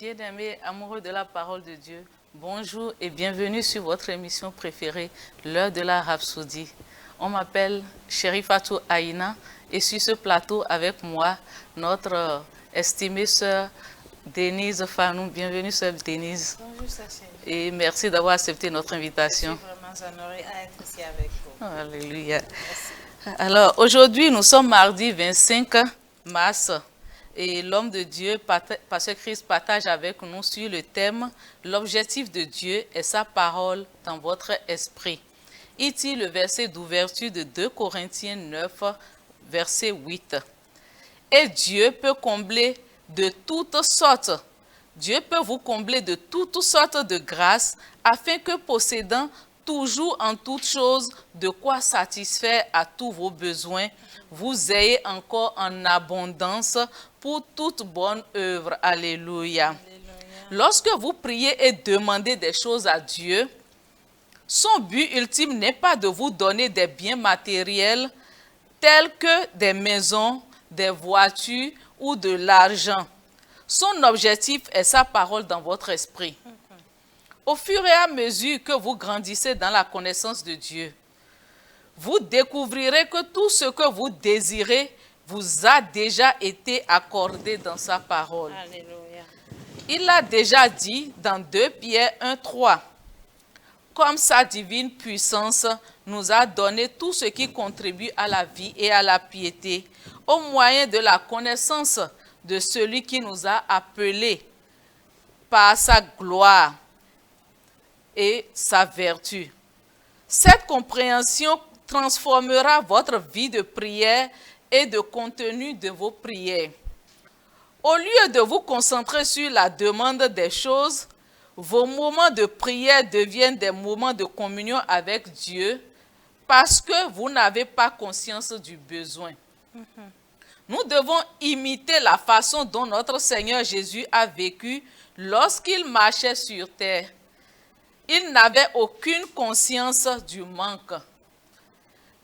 Bien-aimés, amoureux de la parole de Dieu, bonjour et bienvenue sur votre émission préférée, l'heure de la Rhapsodie. On m'appelle Chérifatou Aïna et sur ce plateau avec moi, notre estimée sœur Denise Fanou. Bienvenue sœur Denise. Bonjour Sacha. Et merci d'avoir accepté notre invitation. Je suis vraiment honorée à être ici avec vous. Alléluia. Merci. Alors aujourd'hui, nous sommes mardi 25 mars. Et l'homme de Dieu, Pasteur Christ, partage avec nous sur le thème « L'objectif de Dieu est sa parole dans votre esprit ». Il tire le verset d'ouverture de 2 Corinthiens 9, verset 8. « Et Dieu peut combler de toutes sortes, Dieu peut vous combler de toutes sortes de grâces, afin que possédant toujours en toutes choses de quoi satisfaire à tous vos besoins, vous ayez encore en abondance pour toute bonne œuvre. » Alléluia. Alléluia. Lorsque vous priez et demandez des choses à Dieu, son but ultime n'est pas de vous donner des biens matériels tels que des maisons, des voitures ou de l'argent. Son objectif est sa parole dans votre esprit. Au fur et à mesure que vous grandissez dans la connaissance de Dieu, vous découvrirez que tout ce que vous désirez vous a déjà été accordé dans sa parole. Alléluia. Il l'a déjà dit dans 2 Pierre 1, 3. Comme sa divine puissance nous a donné tout ce qui contribue à la vie et à la piété, au moyen de la connaissance de celui qui nous a appelés par sa gloire et sa vertu. Cette compréhension transformera votre vie de prière et de contenu de vos prières. Au lieu de vous concentrer sur la demande des choses, vos moments de prière deviennent des moments de communion avec Dieu parce que vous n'avez pas conscience du besoin. Nous devons imiter la façon dont notre Seigneur Jésus a vécu lorsqu'il marchait sur terre. Il n'avait aucune conscience du manque.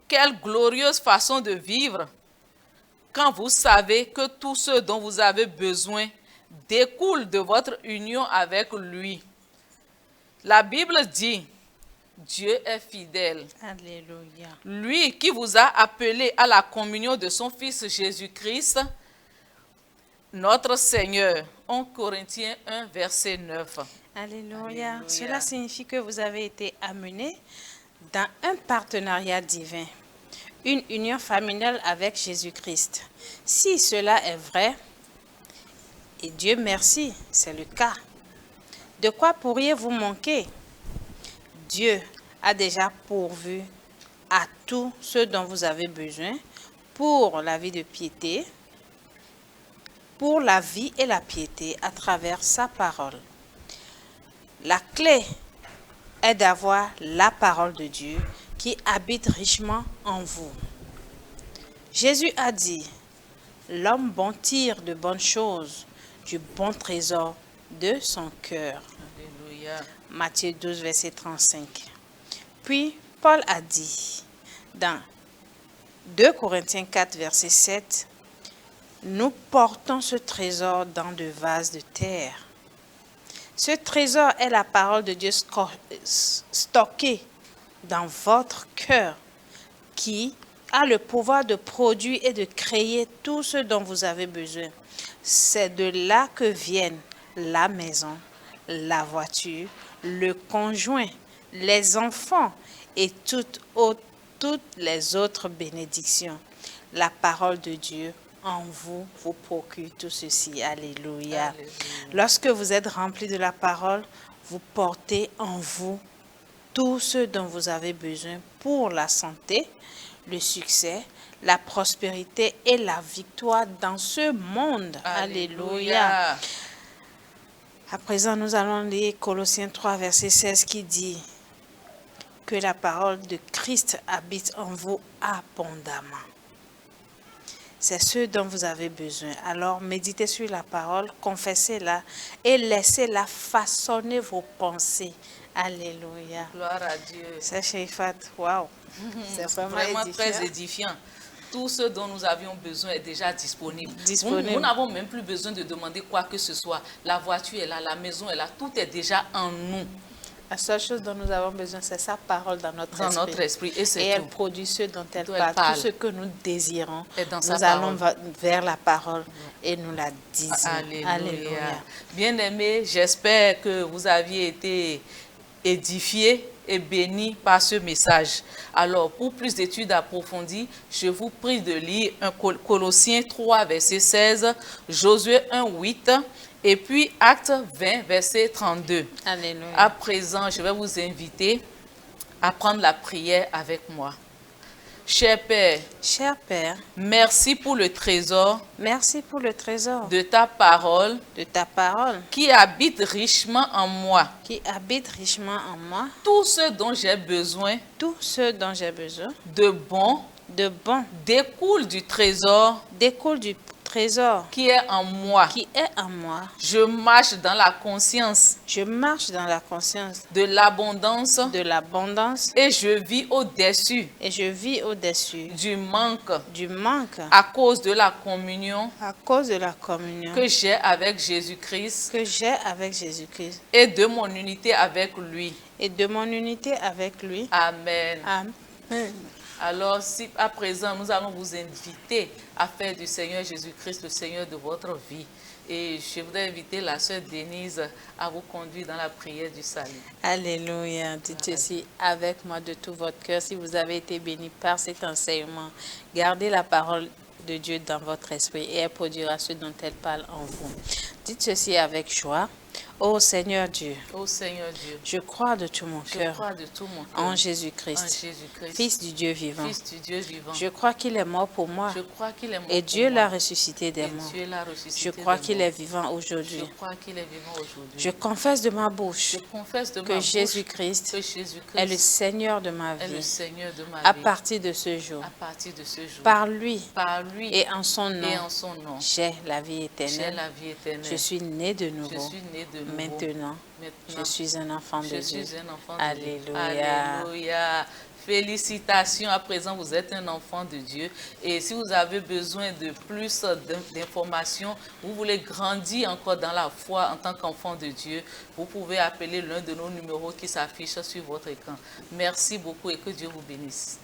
Quelle glorieuse façon de vivre quand vous savez que tout ce dont vous avez besoin découle de votre union avec lui. La Bible dit, Dieu est fidèle. Alléluia. Lui qui vous a appelé à la communion de son Fils Jésus-Christ, notre Seigneur. 1 Corinthiens 1, verset 9. Alléluia. Alléluia. Cela signifie que vous avez été amenés dans un partenariat divin, une union familiale avec Jésus-Christ. Si cela est vrai, et Dieu merci, c'est le cas, de quoi pourriez-vous manquer? Dieu a déjà pourvu à tout ce dont vous avez besoin pour la vie de piété, pour la vie et la piété à travers sa parole. La clé est d'avoir la parole de Dieu qui habite richement en vous. Jésus a dit, l'homme bon tire de bonnes choses du bon trésor de son cœur. Alléluia. Matthieu 12, verset 35. Puis Paul a dit dans 2 Corinthiens 4, verset 7, nous portons ce trésor dans de vases de terre. Ce trésor est la parole de Dieu stockée dans votre cœur qui a le pouvoir de produire et de créer tout ce dont vous avez besoin. C'est de là que viennent la maison, la voiture, le conjoint, les enfants et toutes les autres bénédictions. La parole de Dieu en vous vous procure tout ceci. Alléluia. Alléluia. Lorsque vous êtes rempli de la parole, vous portez en vous tout ce dont vous avez besoin pour la santé, le succès, la prospérité et la victoire dans ce monde. Alléluia. À présent, nous allons lire Colossiens 3, verset 16 qui dit que la parole de Christ habite en vous abondamment. C'est ce dont vous avez besoin. Alors, méditez sur la parole, confessez-la et laissez-la façonner vos pensées. Alléluia. Gloire à Dieu. C'est Chérifat. Waouh. C'est Vraiment vraiment très édifiant. édifiant. Tout ce dont nous avions besoin est déjà disponible. Nous n'avons même plus besoin de demander quoi que ce soit. La voiture est là, la maison est là, tout est déjà en nous. La seule chose dont nous avons besoin, c'est sa parole dans notre esprit. Dans notre esprit. Et elle produit ce dont elle parle. Tout ce que nous désirons, nous allons vers la parole et nous la disons. Alléluia. Bien-aimés, j'espère que vous aviez été édifiés et bénis par ce message. Alors, pour plus d'études approfondies, je vous prie de lire Colossiens 3, verset 16, Josué 1, 8, et puis Actes 20, verset 32. Alléluia. À présent, je vais vous inviter à prendre la prière avec moi. Cher Père, merci pour le trésor, de ta parole, qui habite richement en moi, tout ce dont j'ai besoin, de bon, découle du trésor, qui est en moi. Je marche dans la conscience. De l'abondance. Et je vis au-dessus. Du manque. À cause de la communion. Que j'ai avec Jésus-Christ. Et de mon unité avec lui. Amen. Alors, si à présent, nous allons vous inviter à faire du Seigneur Jésus-Christ le Seigneur de votre vie. Et je voudrais inviter la sœur Denise à vous conduire dans la prière du salut. Alléluia. Dites ceci avec moi de tout votre cœur. Si vous avez été béni par cet enseignement, gardez la parole de Dieu dans votre esprit et elle produira ce dont elle parle en vous. Dites ceci avec joie. Ô Seigneur Dieu, je crois de tout mon cœur en Jésus-Christ, Fils du Dieu vivant. Je crois qu'il est mort pour moi et Dieu l'a ressuscité des morts. Je crois qu'il est vivant aujourd'hui. Je confesse de ma bouche que Jésus-Christ est le Seigneur de ma vie. À partir de ce jour, par lui et en son nom, j'ai la vie éternelle. Je suis né de nouveau. Maintenant, je suis un enfant de Dieu. Alléluia. Alléluia. Félicitations, à présent vous êtes un enfant de Dieu. Et si vous avez besoin de plus d'informations, vous voulez grandir encore dans la foi en tant qu'enfant de Dieu, vous pouvez appeler l'un de nos numéros qui s'affiche sur votre écran. Merci beaucoup et que Dieu vous bénisse.